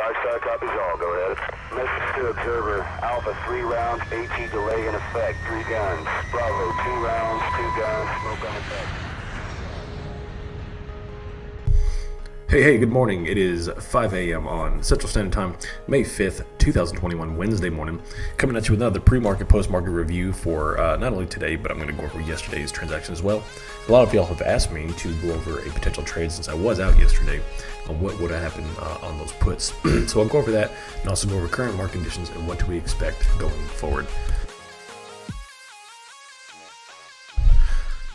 Star copies all. Go ahead. Message to observer. Alpha 3 rounds. AT delay in effect. 3 guns. Bravo 2 rounds. 2 guns. Smoke on effect. Hey, good morning. It is 5 a.m. on Central Standard Time, May 5th, 2021, Wednesday morning. Coming at you with another pre-market, post-market review for not only today, but I'm going to go over yesterday's transaction as well. A lot of y'all have asked me to go over a potential trade since I was out yesterday on what would have happened on those puts. So I'll go over that and also go over current market conditions and what do we expect going forward.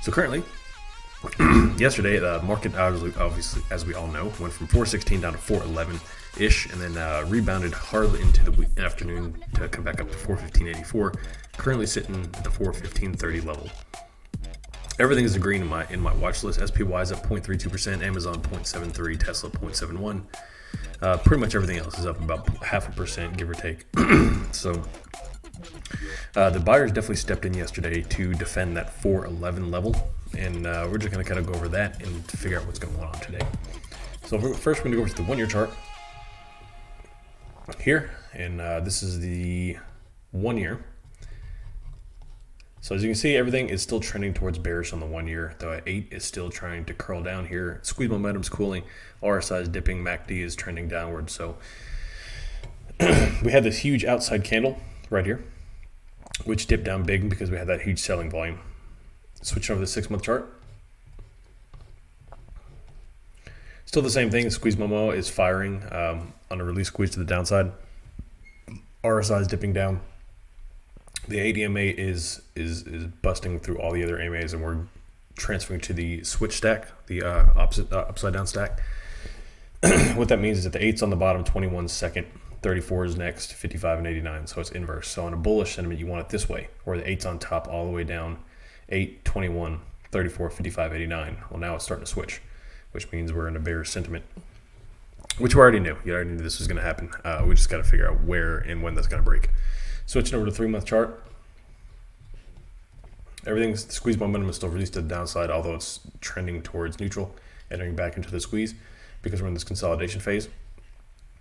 So currently, yesterday, the market obviously, as we all know, went from 416 down to 411-ish, and then rebounded hard into the afternoon to come back up to 415.84. Currently sitting at the 415.30 level. Everything is green in my watch list. SPY is up 0.32%, Amazon 0.73%, Tesla 0.71%. Pretty much everything else is up about 0.5%, give or take. So the buyers definitely stepped in yesterday to defend that 411 level. And we're just going to kind of go over that and figure out what's going on today. So first, we're going to go over to the 1 year chart here. And this is the 1 year. So as you can see, everything is still trending towards bearish on the 1 year. The 8 is still trying to curl down here. Squeeze momentum's cooling. RSI is dipping. MACD is trending downward. So we had this huge outside candle right here, which dipped down big because we had that huge selling volume. Switching over to the 6-month chart. Still the same thing. The squeeze Momo is firing on a release squeeze to the downside. RSI is dipping down. The ADMA is busting through all the other AMAs, and we're transferring to the switch stack, the upside down stack. What that means is that the 8's on the bottom, 21 second, 34 is next, 55 and 89. So it's inverse. So on a bullish sentiment, you want it this way, where the 8's on top all the way down. 8, 21, 34, 55, 89. Well, now it's starting to switch, which means we're in a bearish sentiment, which we already knew. You already knew this was going to happen. We just got to figure out where and when that's going to break. Switching over to the 3-month chart. Everything's squeeze momentum is still released to the downside, although it's trending towards neutral, entering back into the squeeze because we're in this consolidation phase.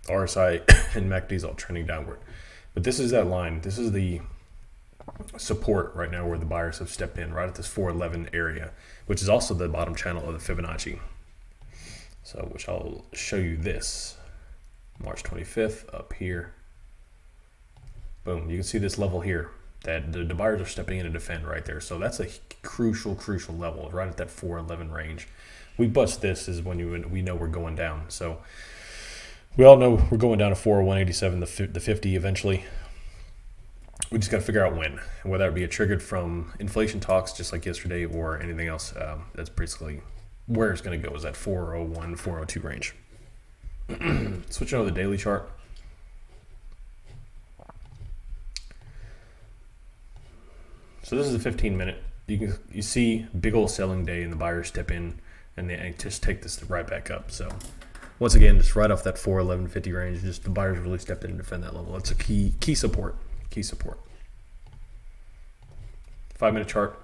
RSI and MACD is all trending downward. But this is that line. This is the support right now where the buyers have stepped in right at this 411 area, which is also the bottom channel of the Fibonacci. So which I'll show you this March 25th up here. Boom, you can see this level here that the buyers are stepping in to defend right there. So that's a crucial level right at that 411 range. We bust this is when we know we're going down. So we all know we're going down to 401.87, the 50 eventually. We just got to figure out when, and whether it be a triggered from inflation talks just like yesterday or anything else. That's basically where it's going to go, is that 401, 402 range. Switching over to the daily chart. So this is a 15-minute. You see big old selling day and the buyers step in and they just take this right back up. So once again, just right off that 411.50 range, just the buyers really stepped in and defend that level. That's a key support. Key support. 5-minute chart.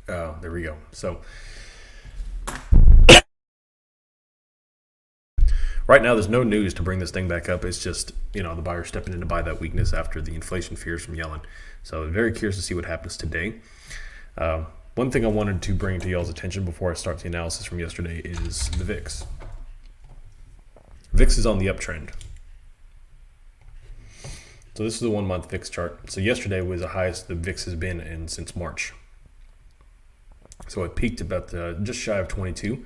There we go. So right now there's no news to bring this thing back up. It's just, the buyer stepping in to buy that weakness after the inflation fears from Yellen. So very curious to see what happens today. One thing I wanted to bring to y'all's attention before I start the analysis from yesterday is the VIX. VIX is on the uptrend. So this is the 1-month VIX chart. So yesterday was the highest the VIX has been in since March. So it peaked about just shy of 22.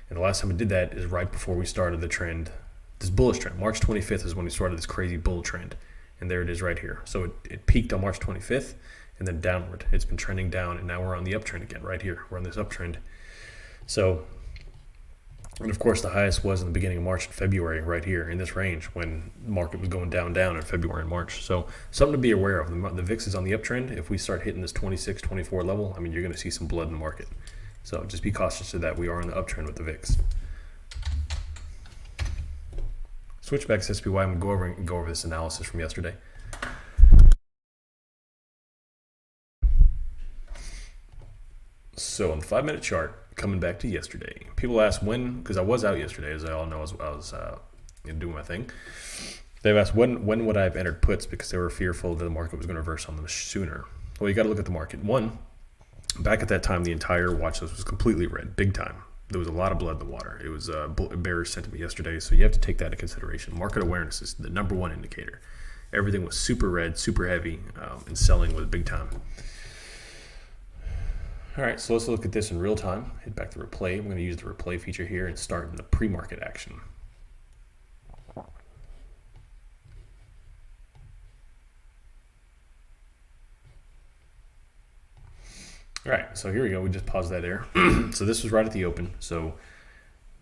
And the last time it did that is right before we started the trend, this bullish trend. March 25th is when we started this crazy bull trend. And there it is right here. So it peaked on March 25th and then downward. It's been trending down and now we're on the uptrend again right here. We're on this uptrend. So, and of course the highest was in the beginning of March and February right here in this range when the market was going down in February and March. So something to be aware of. The VIX is on the uptrend. If we start hitting this 26, 24 level, you're going to see some blood in the market. So just be cautious of that. We are on the uptrend with the VIX. Switch back to SPY. I'm going to go over this analysis from yesterday. So on the 5-minute chart, coming back to yesterday, people ask when, because I was out yesterday, as I all know, I was and doing my thing. They've asked when would I have entered puts because they were fearful that the market was going to reverse on them sooner. Well, you got to look at the market. One, back at that time, the entire watch list was completely red, big time. There was a lot of blood in the water. It was bearish sentiment yesterday, so you have to take that into consideration. Market awareness is the number one indicator. Everything was super red, super heavy, and selling was big time. All right, so let's look at this in real time. Hit back to replay. I'm going to use the replay feature here and start in the pre-market action. All right, so here we go. We just paused that there. So this was right at the open. So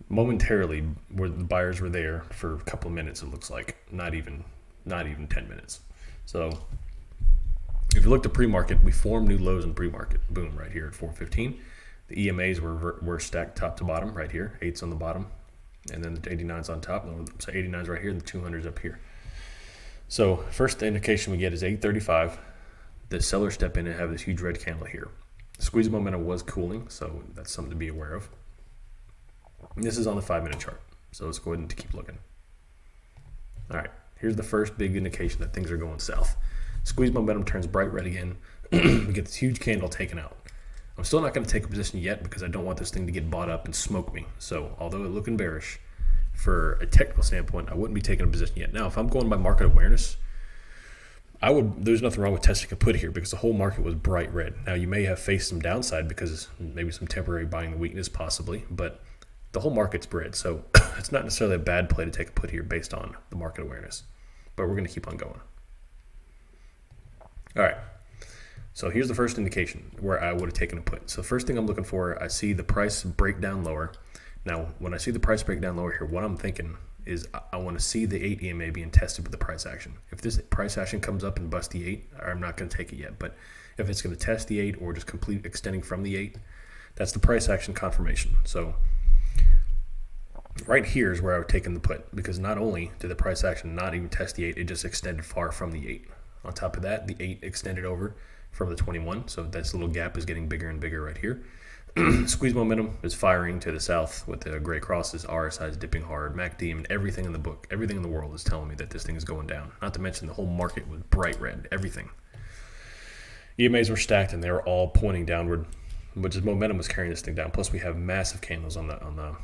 momentarily, where the buyers were there for a couple of minutes, it looks like not even 10 minutes. So if you look at pre-market, we formed new lows in pre-market. Boom, right here at 415. The EMAs were stacked top to bottom right here. 8's on the bottom, and then the 89's on top. So 89's right here, and the 200's up here. So first indication we get is 835. The sellers step in and have this huge red candle here. Squeeze momentum was cooling, so that's something to be aware of. And this is on the 5-minute chart, so let's go ahead and keep looking. All right, here's the first big indication that things are going south. Squeeze momentum turns bright red again. We get this huge candle taken out. I'm still not going to take a position yet because I don't want this thing to get bought up and smoke me. So although it's looking bearish, for a technical standpoint, I wouldn't be taking a position yet. Now, if I'm going by market awareness, there's nothing wrong with testing a put here because the whole market was bright red. Now, you may have faced some downside because maybe some temporary buying the weakness possibly, but the whole market's red. So it's not necessarily a bad play to take a put here based on the market awareness, but we're going to keep on going. All right. So here's the first indication where I would have taken a put. So first thing I'm looking for, I see the price break down lower. Now, when I see the price break down lower here, what I'm thinking is I want to see the 8 EMA being tested with the price action. If this price action comes up and busts the 8, I'm not going to take it yet. But if it's going to test the 8 or just complete extending from the 8, that's the price action confirmation. So right here is where I would take in the put because not only did the price action not even test the 8, it just extended far from the 8. On top of that, the 8 extended over from the 21. So this little gap is getting bigger and bigger right here. Squeeze momentum is firing to the south with the gray crosses. RSI is dipping hard. MACD and everything in the book, everything in the world is telling me that this thing is going down. Not to mention the whole market was bright red. Everything. EMAs were stacked and they were all pointing downward, which is momentum was carrying this thing down. Plus we have massive candles on the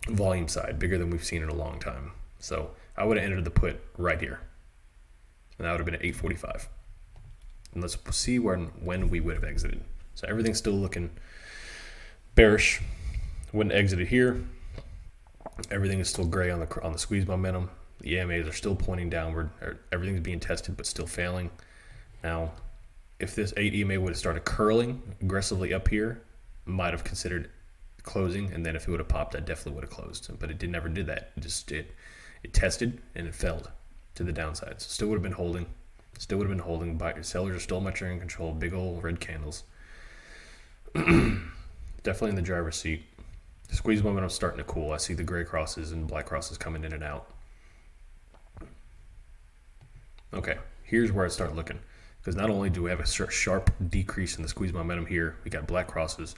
volume side, bigger than we've seen in a long time. So I would have entered the put right here, and that would have been at 8:45. And let's see when we would have exited. So everything's still looking bearish. Wouldn't exit it here. Everything is still gray on the squeeze momentum. The EMAs are still pointing downward. Everything's being tested but still failing. Now, if this 8 EMA would have started curling aggressively up here, might have considered closing, and then if it would have popped, I definitely would have closed. But it never did that. It tested and it failed to the downside. So still would have been holding. Still would have been holding. Sellers are still much in control. Big old red candles. Definitely in the driver's seat. Squeeze momentum starting to cool. I see the gray crosses and black crosses coming in and out. Okay, here's where I start looking. Because not only do we have a sharp decrease in the squeeze momentum here, we got black crosses,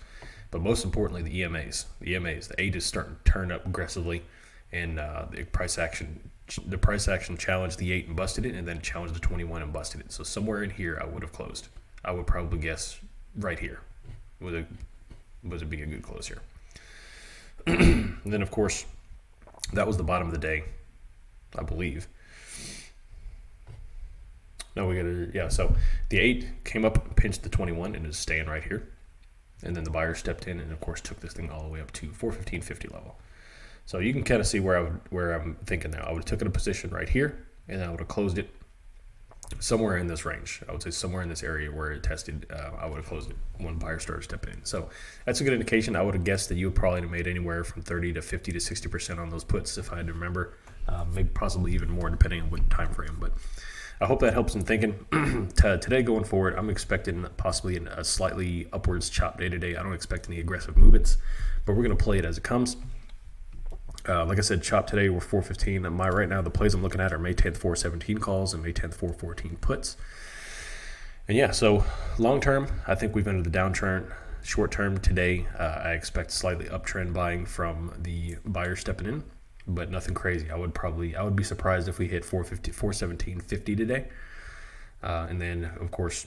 but most importantly, the EMAs. The 8 is starting to turn up aggressively, and the price action challenged the 8 and busted it, and then challenged the 21 and busted it. So somewhere in here, I would have closed. I would probably guess right here would be a good close here. And then, of course, that was the bottom of the day, I believe. No, so the 8 came up, pinched the 21, and is staying right here. And then the buyer stepped in and, of course, took this thing all the way up to 415.50 level. So you can kind of see where I'm thinking now. I would have taken a position right here, and I would have closed it somewhere in this range. I would say somewhere in this area where it tested, I would have closed it when buyer started stepping in. So that's a good indication. I would have guessed that you would probably have made anywhere from 30 to 50 to 60% on those puts if I had to remember. Maybe possibly even more depending on what time frame. But I hope that helps in thinking. Today going forward, I'm expecting possibly a slightly upwards chop day today. I don't expect any aggressive movements, but we're going to play it as it comes. Like I said, chop today, we're 415. Right now, the plays I'm looking at are May 10th 417 calls and May 10th 414 puts. And yeah, so long term, I think we've entered the downtrend. Short term today, I expect slightly uptrend buying from the buyer stepping in. but nothing crazy. I would be surprised if we hit 417.50 today. And then, of course,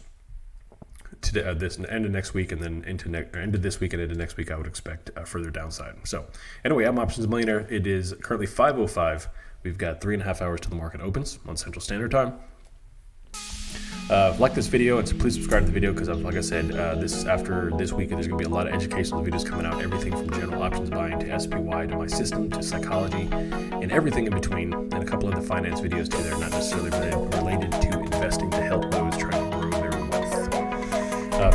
to this end of next week, and then end of this week and into next week, I would expect further downside. So anyway, I'm Options Millionaire. It is currently 5:05. We've got 3.5 hours till the market opens on Central Standard Time. Like this video, and so please subscribe to the video, because like I said, after this week, there's going to be a lot of educational videos coming out, everything from general options buying to SPY to my system to psychology and everything in between, and a couple of the finance videos too. They're not necessarily related to investing, to help those trying to grow their wealth.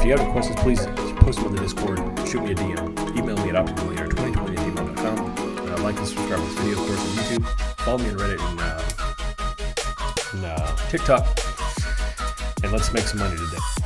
If you have any questions, please post them on the Discord, shoot me a DM, email me at optimalmillionaire2020@gmail.com. Like and subscribe to this video, of course, on YouTube. Follow me on Reddit and TikTok. And let's make some money today.